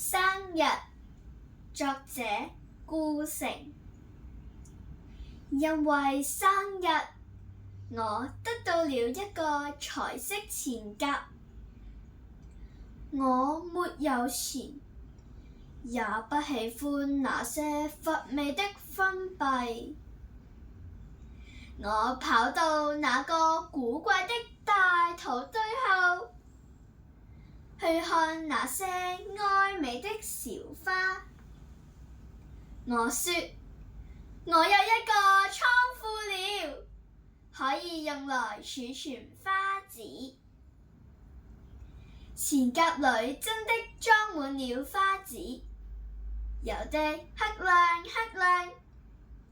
生日，作者顧城。因為生日，我得到了一個彩色錢夾。我沒有錢，也不喜歡那些乏味的分幣。我跑到那個古怪的大土堆後，去看那些愛美的小花。我說，我有一個倉庫了，可以用來儲存花紙。錢夾裡真的裝滿了花紙，有的黑亮黑亮，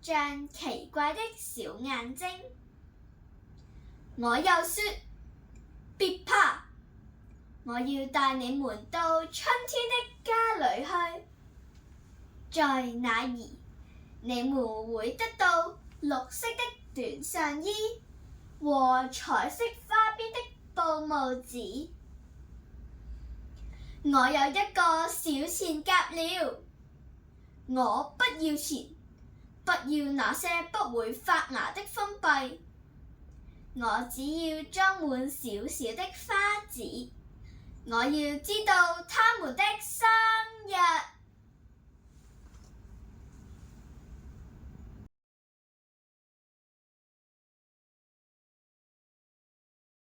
像奇怪的小眼睛。我又說，別怕，我要帶你們到春天的家裡去，在那兒你們會得到綠色的短上衣和彩色花邊的布帽子。我有一個小錢夾了，我不要錢，不要那些不會發芽的分幣，我只要裝滿小小的花紙。我要知道他們的生日。